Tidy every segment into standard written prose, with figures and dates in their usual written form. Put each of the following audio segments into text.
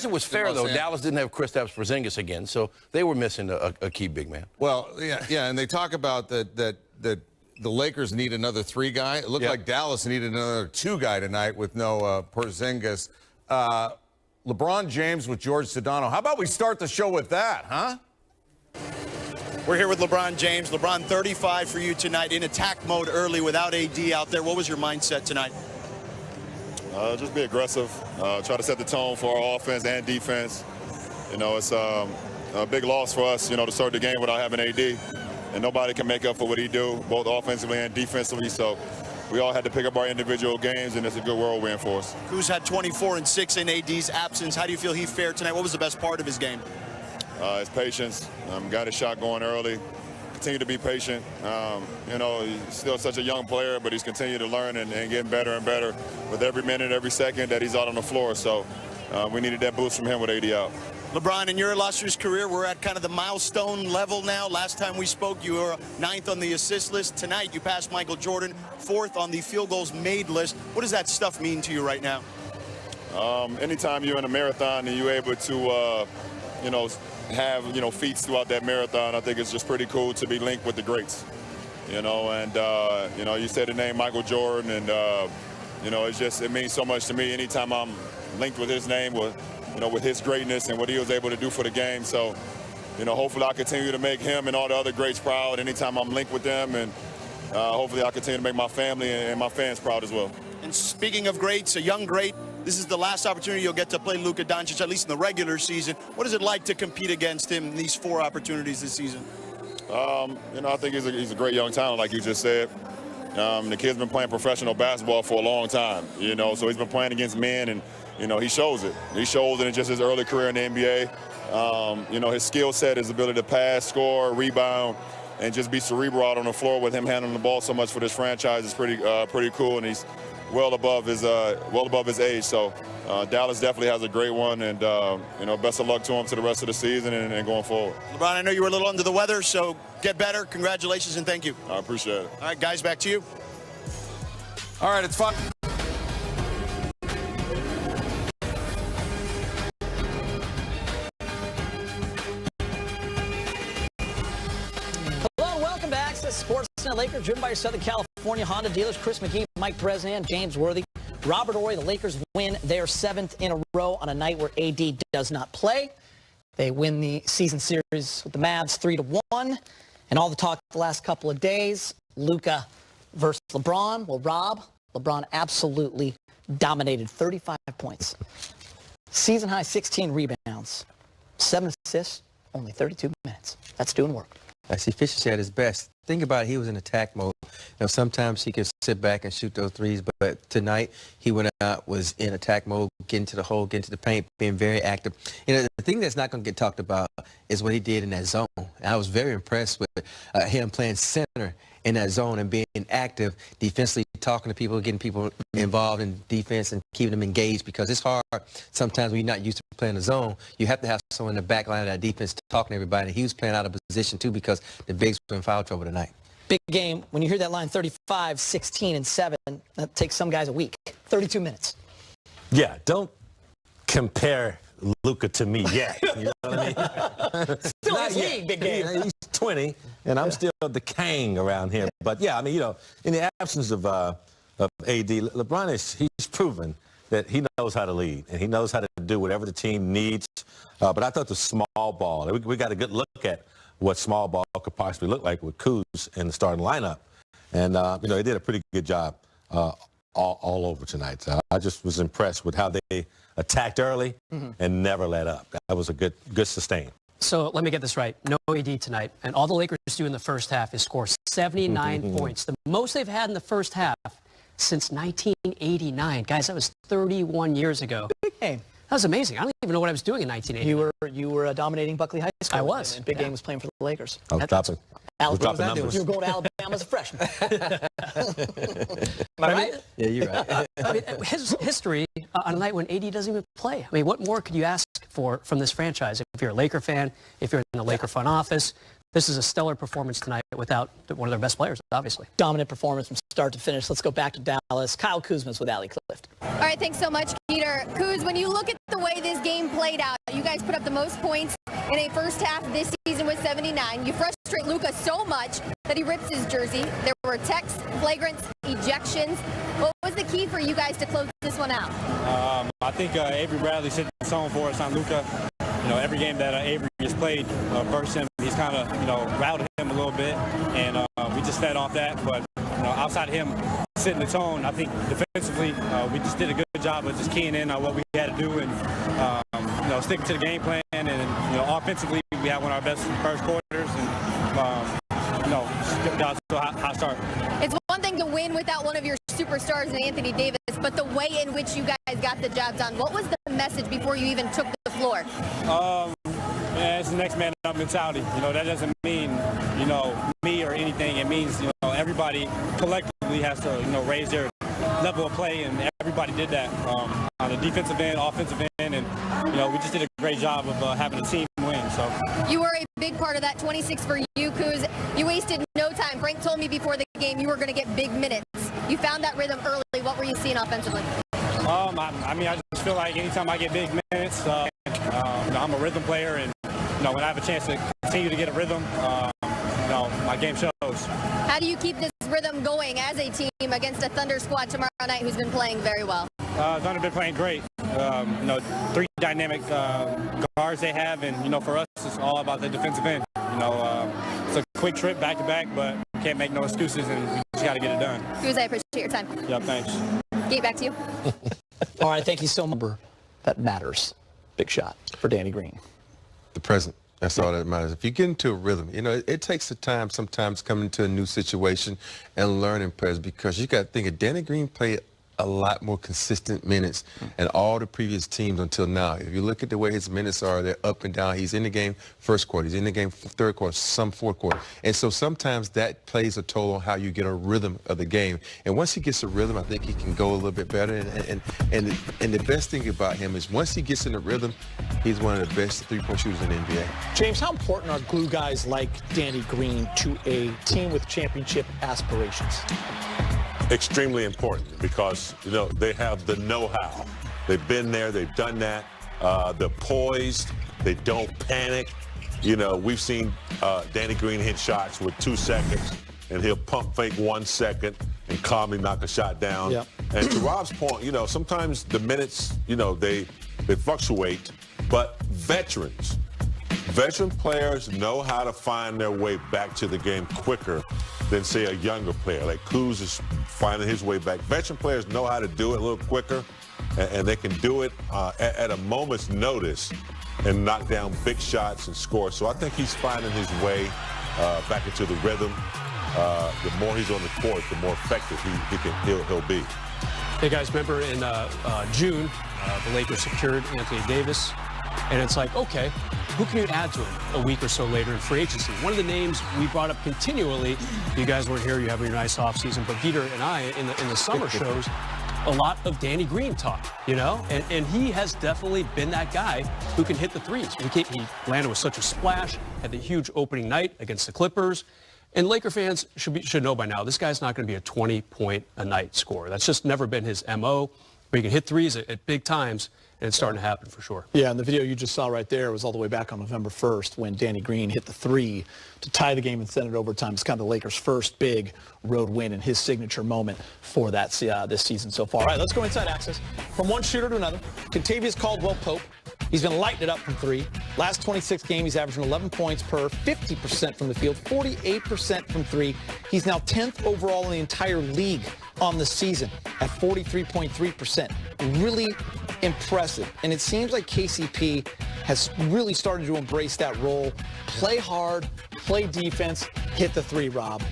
It was fair, though. Dallas didn't have Kristaps Porzingis again, so they were missing a key big man. Well, yeah, and they talk about that the Lakers need another 3 guy. It looked like Dallas needed another 2 guy tonight with no Porzingis. LeBron James with George Sedano. How about we start the show with that, huh? We're here with LeBron James. LeBron, 35 for you tonight in attack mode early without AD out there. What was your mindset tonight? Just be aggressive, try to set the tone for our offense and defense. You know, it's a big loss for us, you know, to start the game without having AD. And nobody can make up for what he do, both offensively and defensively. So we all had to pick up our individual games, and it's a good whirlwind for us. Kuz had 24 and 6 in AD's absence. How do you feel he fared tonight? What was the best part of his game? His patience. Got his shot going early. Continue to be patient. You know, he's still such a young player, but he's continued to learn and getting better and better with every minute, every second that he's out on the floor. So we needed that boost from him with AD out. LeBron, in your illustrious career, we're at kind of the milestone level now. Last time we spoke, you were 9th on the assist list. Tonight, you passed Michael Jordan, 4th on the field goals made list. What does that stuff mean to you right now? Anytime you're in a marathon and you're able to, you know, have, you know, feats throughout that marathon, I think it's just pretty cool to be linked with the greats, you know, and, you know, you said the name Michael Jordan, and, you know, it means so much to me anytime I'm linked with his name, you know, with his greatness and what he was able to do for the game. So, you know, hopefully I continue to make him and all the other greats proud anytime I'm linked with them, and hopefully I continue to make my family and my fans proud as well. And speaking of greats, a young great, this is the last opportunity you'll get to play Luka Doncic, at least in the regular season. What is it like to compete against him in these 4 opportunities this season? You know, I think he's a great young talent, like you just said. The kid's been playing professional basketball for a long time, you know, so he's been playing against men, and, you know, he shows it. He shows it in just his early career in the NBA. You know, his skill set, his ability to pass, score, rebound, and just be cerebral out on the floor with him handling the ball so much for this franchise is pretty cool, and he's well above his age. So Dallas definitely has a great one, and you know, best of luck to him to the rest of the season and going forward. LeBron, I know you were a little under the weather, so get better. Congratulations and thank you. I appreciate it. All right, guys, back to you. All right, it's fun. SportsCenter Lakers, driven by your Southern California Honda dealers, Chris McGee, Mike Bresnan, James Worthy, Robert Ory. The Lakers win their 7th in a row on a night where AD does not play. They win the season series with the Mavs 3-1. And all the talk the last couple of days, Luka versus LeBron. Well, Rob, LeBron absolutely dominated, 35 points. Season high 16 rebounds, 7 assists, only 32 minutes. That's doing work. That's efficiency at his best. Think about it, he was in attack mode. You know, sometimes he could sit back and shoot those threes, but tonight he went out, was in attack mode, getting to the hole, getting to the paint, being very active. You know, the thing that's not going to get talked about is what he did in that zone. I was very impressed with him playing center in that zone and being active defensively, talking to people, getting people involved in defense and keeping them engaged, because it's hard sometimes when you're not used to playing the zone. You have to have someone in the back line of that defense talking to everybody. And he was playing out of position, too, because the bigs were in foul trouble tonight. Big game. When you hear that line 35, 16, and 7, that takes some guys a week. 32 minutes. Yeah, don't compare Luka to me yet. You know what I mean? Still his league, big game. He's 20, and I'm still decaying around him. But, yeah, I mean, you know, in the absence of AD, LeBron he's proven that he knows how to lead, and he knows how to do whatever the team needs. But I thought the small ball, we got a good look at what small ball could possibly look like with Kuz in the starting lineup. And, you know, they did a pretty good job all over tonight. I just was impressed with how they attacked early and never let up. That was a good sustain. So let me get this right. No AD tonight. And all the Lakers do in the first half is score 79 points. The most they've had in the first half since 1989. Guys, that was 31 years ago. Big game. That was amazing. I don't even know what I was doing in 1989. You were dominating Buckley High School. I was. And Big Game was playing for the Lakers. I was dropping numbers. You were going to Alabama as a freshman. Am I right? Yeah, you're right. I mean, his history on a night when AD doesn't even play. I mean, what more could you ask for from this franchise? If you're a Laker fan, if you're in the Laker front office, this is a stellar performance tonight without one of their best players, obviously. Dominant performance from start to finish. Let's go back to Dallas. Kyle Kuzma's with Allie Clift. All right, thanks so much, Peter. Kuz, when you look at the way this game played out, you guys put up the most points in a first half this season with 79. You frustrate Luka so much that he rips his jersey. There were techs, flagrants, ejections. What was the key for you guys to close this one out? I think Avery Bradley set the tone for us on Luka. You know, every game that Avery has played versus him, he's kind of, routed him a little bit, and we just fed off that. But, outside of him setting the tone, I think defensively, we just did a good job of just keying in on what we had to do and, sticking to the game plan. And, offensively, we had one of our best first quarters, and, got to a hot start. It's one thing to win without one of your superstars in Anthony Davis, but the way in which you guys got the job done, what was the message before you even took the floor? It's the next man up mentality. That doesn't mean, me or anything. It means, everybody collectively has to, raise their level of play, and everybody did that on the defensive end, offensive end, and, we just did a great job of having a team win. So you were a big part of that. 26 for you, Kuz. You wasted no time. Frank told me before the game you were going to get big minutes. You found that rhythm early. What were you seeing offensively? I just feel like anytime I get big minutes, I'm a rhythm player, and when I have a chance to continue to get a rhythm, my game shows. How do you keep this rhythm going as a team against a Thunder squad tomorrow night who's been playing very well? Thunder been playing great. Three dynamic guards they have, and for us it's all about the defensive end. It's a quick trip back to back, but can't make no excuses, and we just got to get it done. Kuz, I appreciate your time. Yeah, thanks. Gate, back to you. All right, thank you so much. That matters. Big shot for Danny Green. The present. That's all that matters. If you get into a rhythm, it takes the time sometimes coming into a new situation and learning players, because you got to think of Danny Green played a lot more consistent minutes than all the previous teams until now. If you look at the way his minutes are, they're up and down. He's in the game first quarter. He's in the game third quarter, some fourth quarter. And so sometimes that plays a toll on how you get a rhythm of the game. And once he gets a rhythm, I think he can go a little bit better. And the best thing about him is once he gets in the rhythm, he's one of the best three-point shooters in the NBA. James, how important are glue guys like Danny Green to a team with championship aspirations? Extremely important, because they have the know-how. They've been there, they've done that. They're poised, they don't panic. We've seen Danny Green hit shots with 2 seconds, and he'll pump fake 1 second and calmly knock a shot down. Yep. And to Rob's point, sometimes the minutes, they fluctuate, but veteran players know how to find their way back to the game quicker than, say, a younger player. Like Kuz is finding his way back. Veteran players know how to do it a little quicker, and they can do it at a moment's notice and knock down big shots and score. So I think he's finding his way back into the rhythm. The more he's on the court, the more effective he'll be. Hey, guys, remember in June, the Lakers secured Anthony Davis, and it's like, okay, who can you add to him a week or so later in free agency? One of the names we brought up continually, you guys weren't here, you have your nice offseason, but Peter and I, in the summer shows, a lot of Danny Green talk, and he has definitely been that guy who can hit the threes. He landed with such a splash, had the huge opening night against the Clippers, and Laker fans should know by now, this guy's not going to be a 20-point-a-night scorer. That's just never been his MO, but he can hit threes at big times, and it's starting to happen for sure. Yeah, and the video you just saw right there was all the way back on November 1st when Danny Green hit the three to tie the game and send it overtime. It's kind of the Lakers' first big road win and his signature moment for that this season so far. All right, let's go inside access. From one shooter to another, Kentavious Caldwell-Pope. He's been lighting it up from three. Last 26 games, he's averaging 11 points per, 50% from the field, 48% from three. He's now 10th overall in the entire league on the season at 43.3%. Really impressive. And it seems like KCP has really started to embrace that role. Play hard, play defense, hit the three, Rob.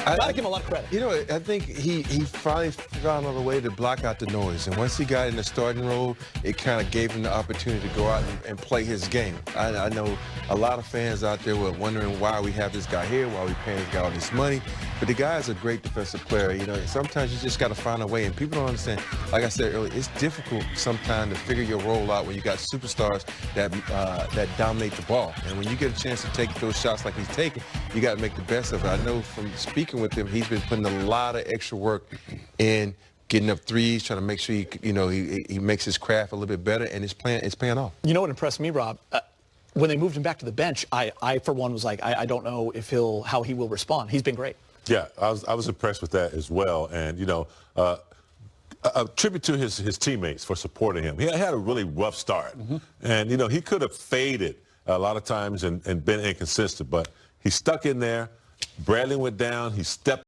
I gotta give him a lot of credit. I think he finally found a way to block out the noise. And once he got in the starting role, it kind of gave him the opportunity to go out and play his game. I know a lot of fans out there were wondering why we have this guy here, why we paying this guy all this money. But the guy is a great defensive player. Sometimes you just got to find a way. And people don't understand, like I said earlier, it's difficult sometimes to figure your role out when you got superstars that dominate the ball. And when you get a chance to take those shots like he's taking, you got to make the best of it. I know from speaking working with him, he's been putting a lot of extra work in getting up threes, trying to make sure he makes his craft a little bit better, and it's paying off. You know what impressed me, Rob? When they moved him back to the bench, I for one was like, I don't know if how he will respond. He's been great. Yeah, I was impressed with that as well, and a tribute to his teammates for supporting him. He had a really rough start, and he could have faded a lot of times and been inconsistent, but he stuck in there. Bradley went down. He stepped